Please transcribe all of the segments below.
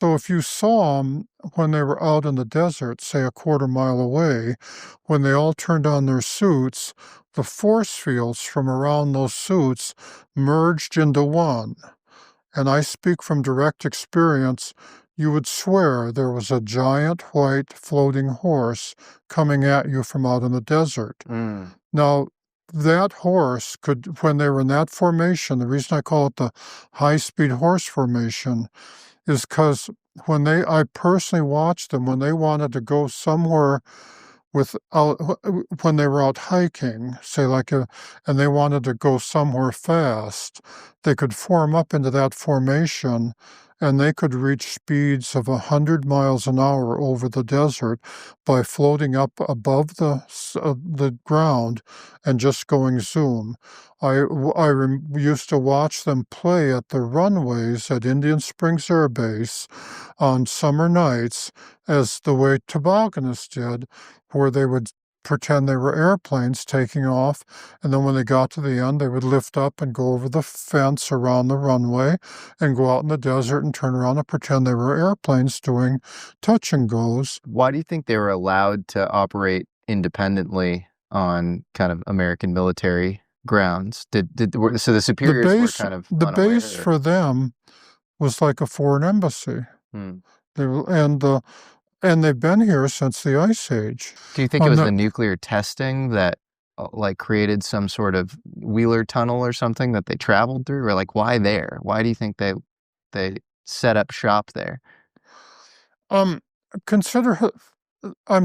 So if you saw them when they were out in the desert, say a quarter mile away, when they all turned on their suits, the force fields from around those suits merged into one. And I speak from direct experience, you would swear there was a giant white floating horse coming at you from out in the desert. Mm. Now, that horse could, when they were in that formation, the reason I call it the high-speed horse formation is because I personally watched them when they wanted to go somewhere when they were out hiking, say and they wanted to go somewhere fast, they could form up into that formation and they could reach speeds of 100 miles an hour over the desert by floating up above the ground and just going zoom. Used to watch them play at the runways at Indian Springs Air Base on summer nights as the way tobogganists did, where they would pretend they were airplanes taking off, and then when they got to the end, they would lift up and go over the fence around the runway and go out in the desert and turn around and pretend they were airplanes doing touch and goes. Why do you think they were allowed to operate independently on kind of American military grounds? So the superiors were kind of The unaware, base for them was like a foreign embassy. Hmm. And they've been here since the Ice Age. Do you think it was the nuclear testing that like created some sort of Wheeler Tunnel or something that they traveled through? Or like, why there? Why do you think they set up shop there? I'm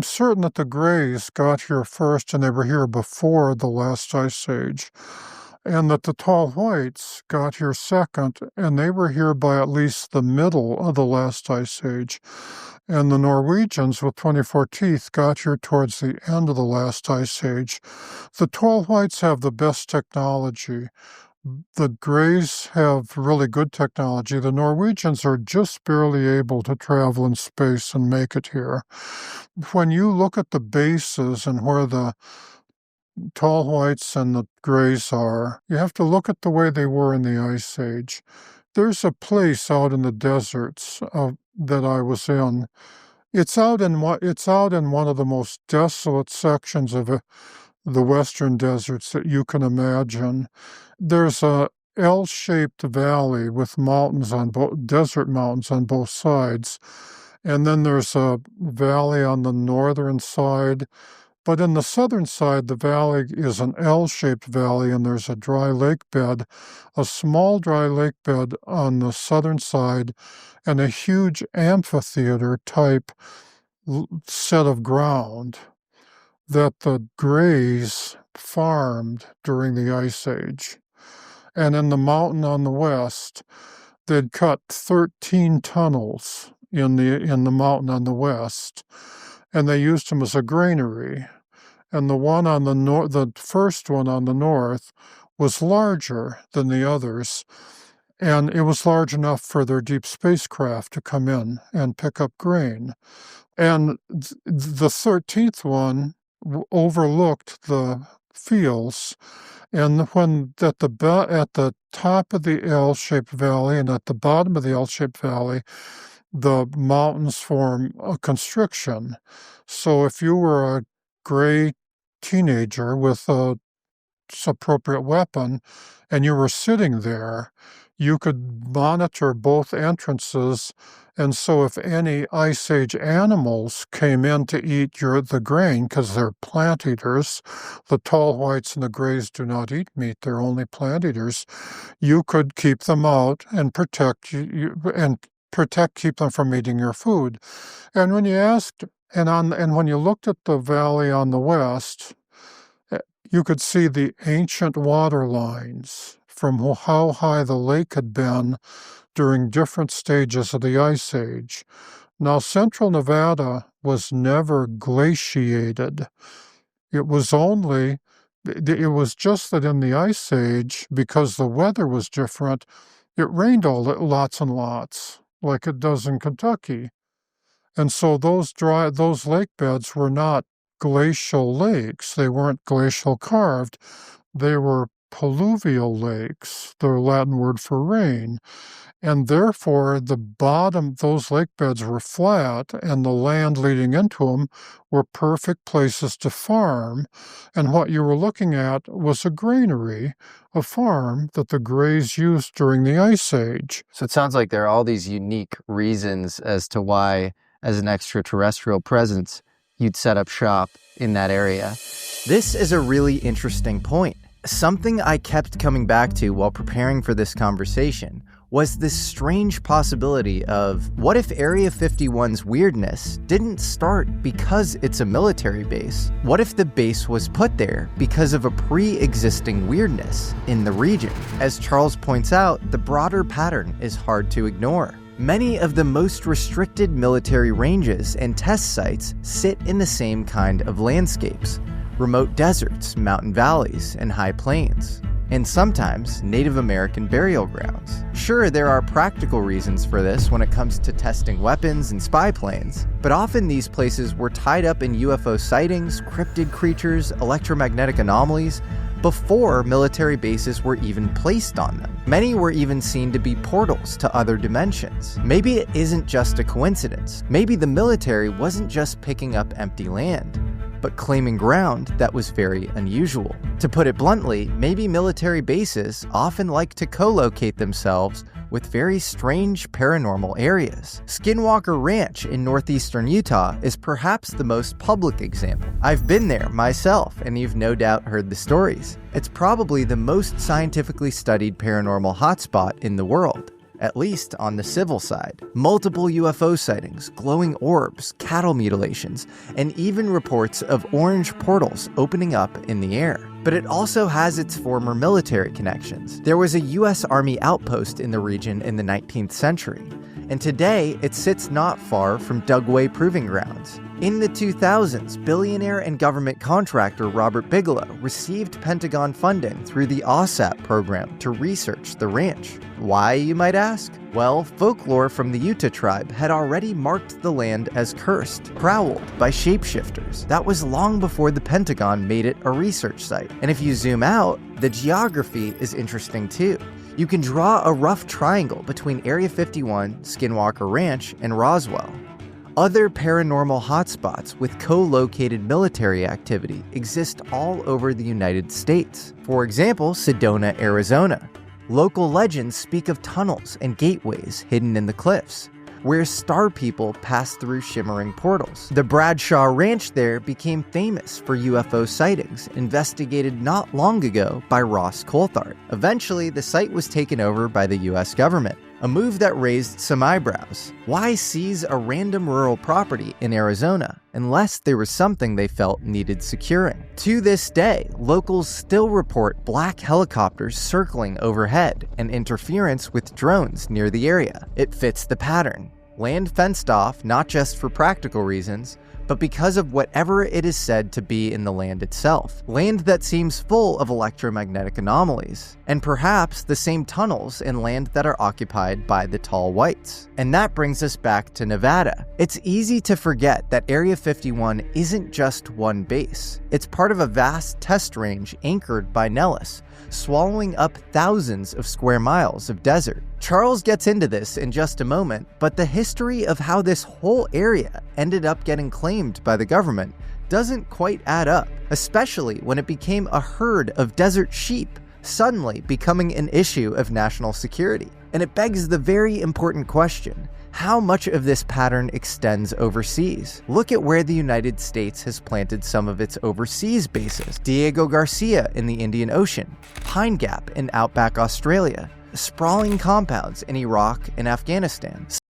certain that the Greys got here first and they were here before the last Ice Age, and that the Tall Whites got here second and they were here by at least the middle of the last Ice Age. And the Norwegians with 24 teeth got here towards the end of the last Ice Age. The Tall Whites have the best technology. The Greys have really good technology. The Norwegians are just barely able to travel in space and make it here. When you look at the bases and where the Tall Whites and the Greys are, you have to look at the way they were in the Ice Age. There's a place out in the deserts that I was in. It's out in one of the most desolate sections of the western deserts that you can imagine. There's a L-shaped valley with desert mountains on both sides, and then there's a valley on the northern side. But in the southern side, the valley is an L-shaped valley, and there's a dry lake bed, a small dry lake bed on the southern side, and a huge amphitheater-type set of ground that the Greys farmed during the Ice Age. And in the mountain on the west, they'd cut 13 tunnels in the mountain on the west, and they used them as a granary. And the first one on the north was larger than the others, and it was large enough for their deep spacecraft to come in and pick up grain. And the 13th one overlooked the fields, and at the top of the L-shaped valley and at the bottom of the L-shaped valley, the mountains form a constriction. So if you were a Gray teenager with a appropriate weapon and you were sitting there, you could monitor both entrances. And so if any Ice Age animals came in to eat the grain, because they're plant eaters, the Tall Whites and the Greys do not eat meat, they're only plant eaters, you could keep them out and keep them from eating your food. And when you asked, and when you looked at the valley on the west, you could see the ancient water lines from how high the lake had been during different stages of the Ice Age. Now, central Nevada was never glaciated. It was just that in the Ice Age, because the weather was different, it rained lots and lots, like it does in Kentucky. And so those lake beds were not glacial lakes. They weren't glacial carved. They were pluvial lakes, the Latin word for rain, and therefore the bottom, those lake beds were flat, and the land leading into them were perfect places to farm. And what you were looking at was a granary, a farm that the Greys used during the Ice Age. So it sounds like there are all these unique reasons as to why, as an extraterrestrial presence, you'd set up shop in that area. This is a really interesting point. Something I kept coming back to while preparing for this conversation was this strange possibility of, what if Area 51's weirdness didn't start because it's a military base? What if the base was put there because of a pre-existing weirdness in the region? As Charles points out, the broader pattern is hard to ignore. Many of the most restricted military ranges and test sites sit in the same kind of landscapes: remote deserts, mountain valleys, and high plains, and sometimes Native American burial grounds. Sure, there are practical reasons for this when it comes to testing weapons and spy planes, but often these places were tied up in UFO sightings, cryptid creatures, electromagnetic anomalies, before military bases were even placed on them. Many were even seen to be portals to other dimensions. Maybe it isn't just a coincidence. Maybe the military wasn't just picking up empty land, but claiming ground that was very unusual. To put it bluntly, maybe military bases often like to co-locate themselves with very strange paranormal areas. Skinwalker Ranch in northeastern Utah is perhaps the most public example. I've been there myself, and you've no doubt heard the stories. It's probably the most scientifically studied paranormal hotspot in the world, at least on the civil side. Multiple UFO sightings, glowing orbs, cattle mutilations, and even reports of orange portals opening up in the air. But it also has its former military connections. There was a US Army outpost in the region in the 19th century, and today it sits not far from Dugway Proving Grounds. In the 2000s, billionaire and government contractor Robert Bigelow received Pentagon funding through the OSAP program to research the ranch. Why, you might ask? Well, folklore from the Utah tribe had already marked the land as cursed, prowled by shapeshifters. That was long before the Pentagon made it a research site. And if you zoom out, the geography is interesting too. You can draw a rough triangle between Area 51, Skinwalker Ranch, and Roswell. Other paranormal hotspots with co-located military activity exist all over the United States. For example, Sedona, Arizona. Local legends speak of tunnels and gateways hidden in the cliffs, where star people pass through shimmering portals. The Bradshaw Ranch there became famous for UFO sightings, investigated not long ago by Ross Coulthard. Eventually, the site was taken over by the US government, a move that raised some eyebrows. Why seize a random rural property in Arizona unless there was something they felt needed securing? To this day, locals still report black helicopters circling overhead and interference with drones near the area. It fits the pattern. Land fenced off not just for practical reasons, but because of whatever it is said to be in the land itself. Land that seems full of electromagnetic anomalies, and perhaps the same tunnels in land that are occupied by the tall whites. And that brings us back to Nevada. It's easy to forget that Area 51 isn't just one base. It's part of a vast test range anchored by Nellis, swallowing up thousands of square miles of desert. Charles gets into this in just a moment, but the history of how this whole area ended up getting claimed by the government doesn't quite add up, especially when it became a herd of desert sheep, suddenly becoming an issue of national security. And it begs the very important question: how much of this pattern extends overseas? Look at where the United States has planted some of its overseas bases. Diego Garcia in the Indian Ocean, Pine Gap in outback Australia, sprawling compounds in Iraq and Afghanistan.